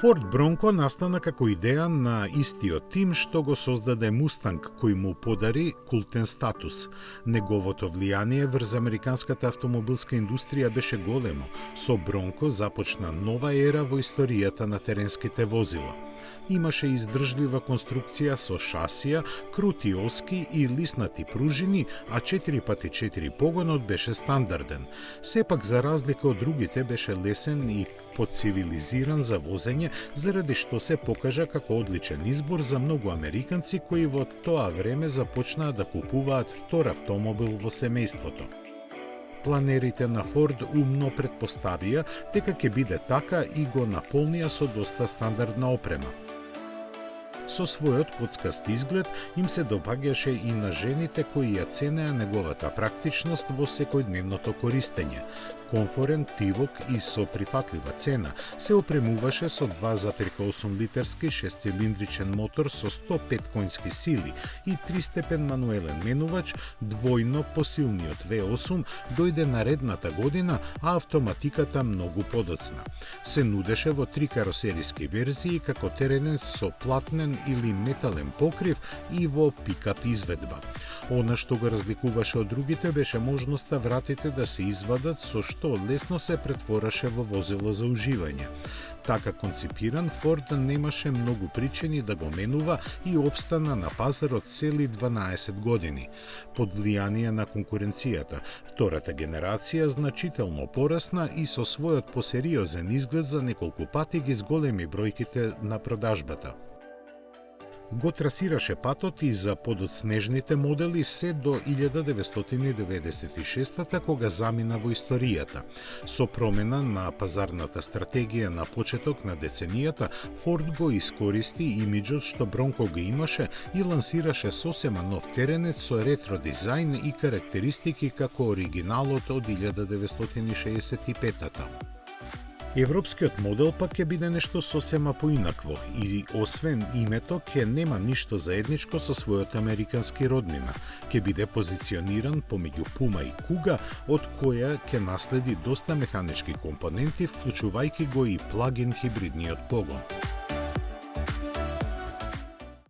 Ford Bronco настана како идеја на истиот тим што го создаде Mustang, кој му подари култен статус. Неговото влијание врз американската автомобилска индустрија беше големо. Со Bronco започна нова ера во историјата на теренските возила. Имаше издржлива конструкција со шасија, крути оски и лиснати пружини, а 4x4 погонот беше стандарден. Сепак, за разлика од другите, беше лесен и подцивилизиран за возење, заради што се покажа како одличен избор за многу американци кои во тоа време започнаа да купуваат втор автомобил во семејството. Планерите на Форд умно претпоставија дека ќе биде така и го наполнија со доста стандардна опрема. Со својот коцкаст изглед им се допаѓаше и на жените кои ја ценеа неговата практичност во секојдневното користење. Комфорен, тивок и со прифатлива цена, се опремуваше со 2,8 литерски 6-цилиндричен мотор со 105 конски сили и 3-степен мануелен менувач, двојно посилниот V8 дојде наредната година, а автоматиката многу подоцна. Се нудеше во 3 каросериски верзии како теренен со платнен или метален покрив и во пикап изведба. Она што го разликуваше од другите беше можноста вратите да се извадат, со што лесно се претвораше во возило за уживање. Така конципиран, Форд немаше многу причини да го менува и опстана на пазарот цели 12 години. Под влијание на конкуренцијата, втората генерација значително порасна и со својот посериозен изглед за неколку пати ги зголеми бројките на продажбата. Го трасираше патот и за подоцнежните модели се до 1996-та, кога замина во историјата. Со промена на пазарната стратегија на почеток на деценијата, Форд го искористи имиџот што Бронко го имаше и лансираше сосема нов теренец со ретро дизајн и карактеристики како оригиналот од 1965-та. Европскиот модел пак ќе биде нешто сосема поинакво и освен името ќе нема ништо заедничко со својот американски роднина. Ќе биде позициониран помеѓу Puma и Kuga, од која ќе наследи доста механички компоненти, вклучувајќи го и плагин хибридниот погон.